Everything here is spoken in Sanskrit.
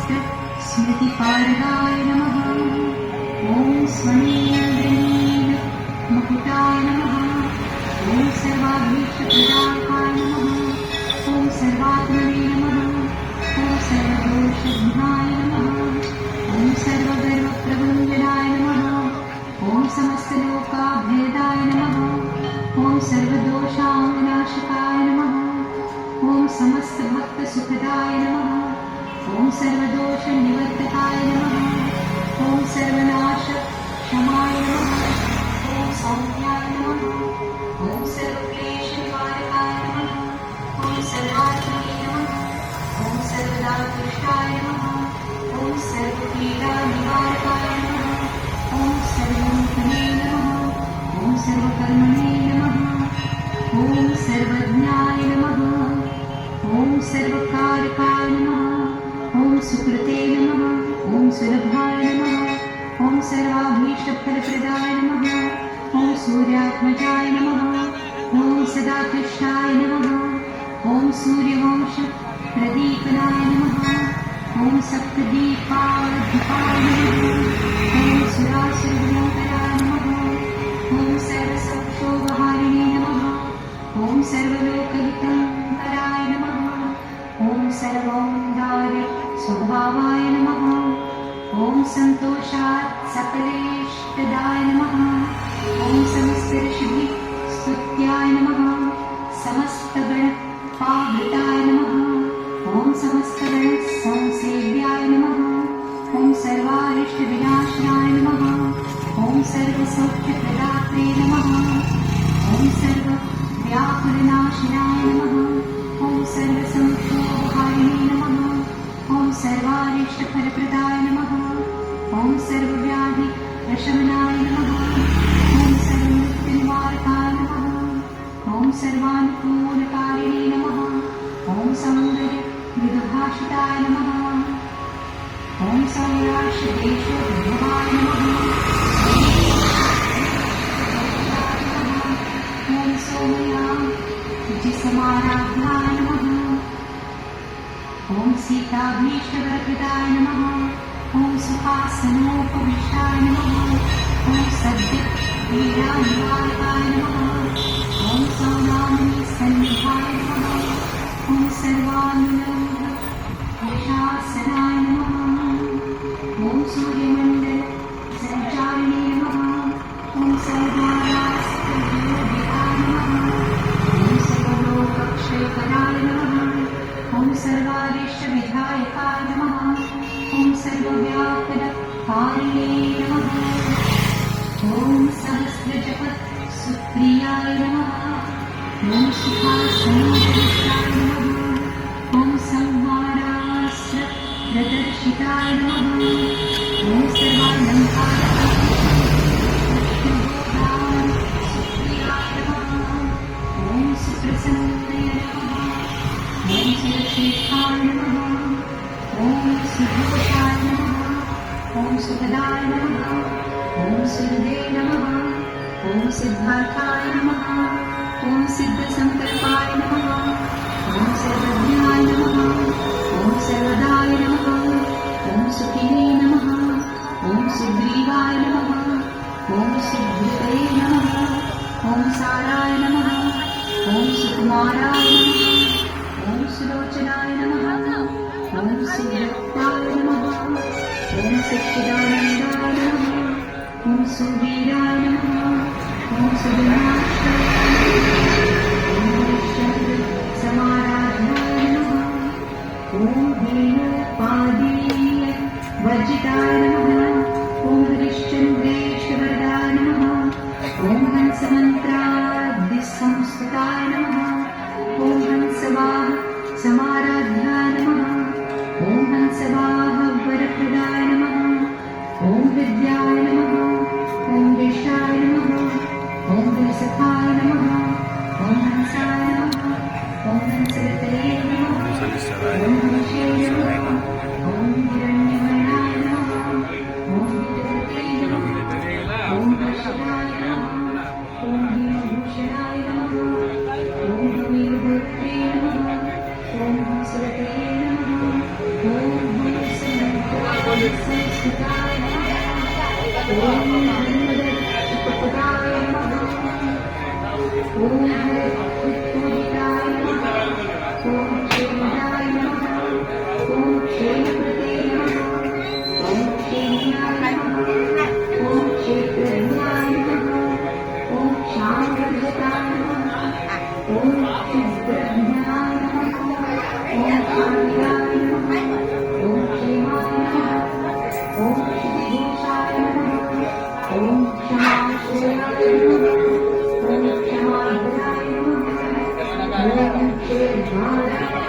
सहस्र स्मृतिपारगाय नमः। ॐ स्वनील मकुटाय नमः। ॐ सर्वाभीष्टप्रदायकाय नमः। ॐ सर्वात्मने नमः। ॐ सर्वदोषघ्नाय नमः। ॐ सर्वगर्वप्रभञ्जनाय नमः। ॐ समस्तलोकाभेदाय नमः। ॐ सर्वदोषाविनाशकाय नमः। ॐ समस्तभक्तसुखदाय नमः। ॐ सर्वदोषनिवर्तकाय नमः। ॐ सर्वनाशक्षमाय नमः। ॐ सौम्याय नमः। ॐ सर्वक्लेशनिवारकाय नमः। ॐ सर्वात्मने नमः। ॐ सर्वदातुष्टाय नमः। ॐ सर्वपीडानिवारकाय नमः। ॐ सर्वोत्तमे नमः। ॐ सर्वकर्मणे नमः। ॐ सर्वज्ञाय नमः। ॐ सर्वकारकाय नमः। ॐ सुकृते नमः। ॐ सुलभाय नमः। ॐ सर्वाभीष्टफलप्रदाय नमः। ॐ सूर्यात्मजाय नमः। ॐ सदाकृष्णाय नमः। ॐ सूर्यवंशप्रदीपनाय नमः। ॐ सप्तदीपाधिपाय नमः। ॐ सुरासुरभयङ्कराय नमः। ॐ सर्वसंक्षोभहारिणे नमः। ॐ सर्वलोकहितङ्कराय नमः। ॐ सर्वौदार्य स्वभावाय नमः। ॐ सन्तोषात् सकलेष्टदाय नमः। ॐ समस्तऋषिभिः स्तुत्याय नमः। समस्तगणपावृताय नमः। ॐ समस्तगणसंसेव्याय नमः। ॐ सर्वारिष्टविनाशनाय नमः। ॐ सर्वसौख्यप्रदात्रे नमः। ॐ सर्वव्याकुलनाशिनाय नमः। ॐ सर्वसंक्षोभहारिणे नमः। ॐ सर्वारिष्टफलप्रदाय नमः। ॐ सर्वव्याधिप्रशमनाय नमः। ॐ सर्वमृत्युनिवारकाय नमः। ॐ सर्वानुकूलकारिणे नमः। ॐ सौन्दर्यमृदुभाषिताय नमः। ॐ सौराष्ट्रदेशोद्भवाय नमः। ॐ सौम्याजिसमाराध्याय नमः। ॐ सीताभीष्टवरप्रदाय नमः। ॐ सुखासनोपविष्टाय नमः। ॐ सद्यपीडानिवारकाय नमः। ॐ सौदामिनीसन्निधाय नमः। ॐ सर्वानुलम्बशासनाय नमः। ॐ सूर्यमण्डलसञ्चारिणे नमः। ॐ सर्वारास्तयोगिताय नमः। ॐ सर्वलोकक्षयकराय नमः। ॐ सर्वारिष्टविधायकाय नमः। ॐ सर्वव्यापनकारिणे नमः। ॐ सहस्रजपत्सुप्रियाय नमः। ॐ सुखासनोपविष्टाय नमः। ॐ संहारास्त्रप्रदर्शिताय नमः। ॐ सर्वालङ्कारसुप्रियाय नमः। ॐ सुप्रसन्नाय नमः। ॐ सुरक्षेष्ठाय नमः। ॐ सुघोषाय नमः। ॐ सुखदाय नमः। ॐ सुहृदे नमः। ॐ सिद्धार्थाय नमः। ॐ सिद्धसङ्कल्पाय नमः। ॐ सर्वज्ञाय नमः। ॐ सर्वदाय नमः। ॐ सुखिने नमः। ॐ सुग्रीवाय नमः। ॐ सुधृते नमः। ॐ साराय नमः। ॐ सुकुमाराय नमः। ॐ सुलोचनाय नमः। ॐ सुव्रताय नमः। ॐ सच्चिदानन्दाय नमः। ॐ सुवीराय नमः। ॐ सुविनाशाय समाराध्याय नमः। ॐ धेनुपादीय वर्जिताय नमः। ॐ हरिश्चन्द्रेश्वरदाय नमः। ॐ हंसमन्त्रादिसंस्तुताय नमः। ॐ हंसवाह समाराध्याय नमः। ॐ हंसवाह वरप्रदाय नमः। ॐ विद्याय नमः। ॐ विष्टाय नमः। ॐ विसखाय नमः। ॐ हंसाय नमः। ॐ हंसरतये नमः। ॐ हंसे नमः। ॐ हिरण्यवर्णाय नमः। ॐ हिरण्यते नमः। ॐ हर्षदाय नमः। ॐ हिमभूषणाय नमः। ॐ हमीरभूत्रे नमः। ॐ हंसरतये नमः। ॐ संस्कृताय नमः ॐ धर्मदत्तपदाय नमः ॐ हरिपूजिताय नमः ॐ क्षेमदाय नमः ॐ क्षेमप्रदे नमः ॐ क्षेम्याय नमः ॐ क्षेत्रज्ञाय नमः ॐ क्षामवर्धकाय नमः ॐ क्षुद्रज्ञाय नमः ॐ शान्ताय नमः ॐ क्षेमाय नमः ॐ क्षितिभूषाय नमः ॐ क्षमाश्रयाय नमः ॐ क्षमाभराय नमः ॐ क्षेमाय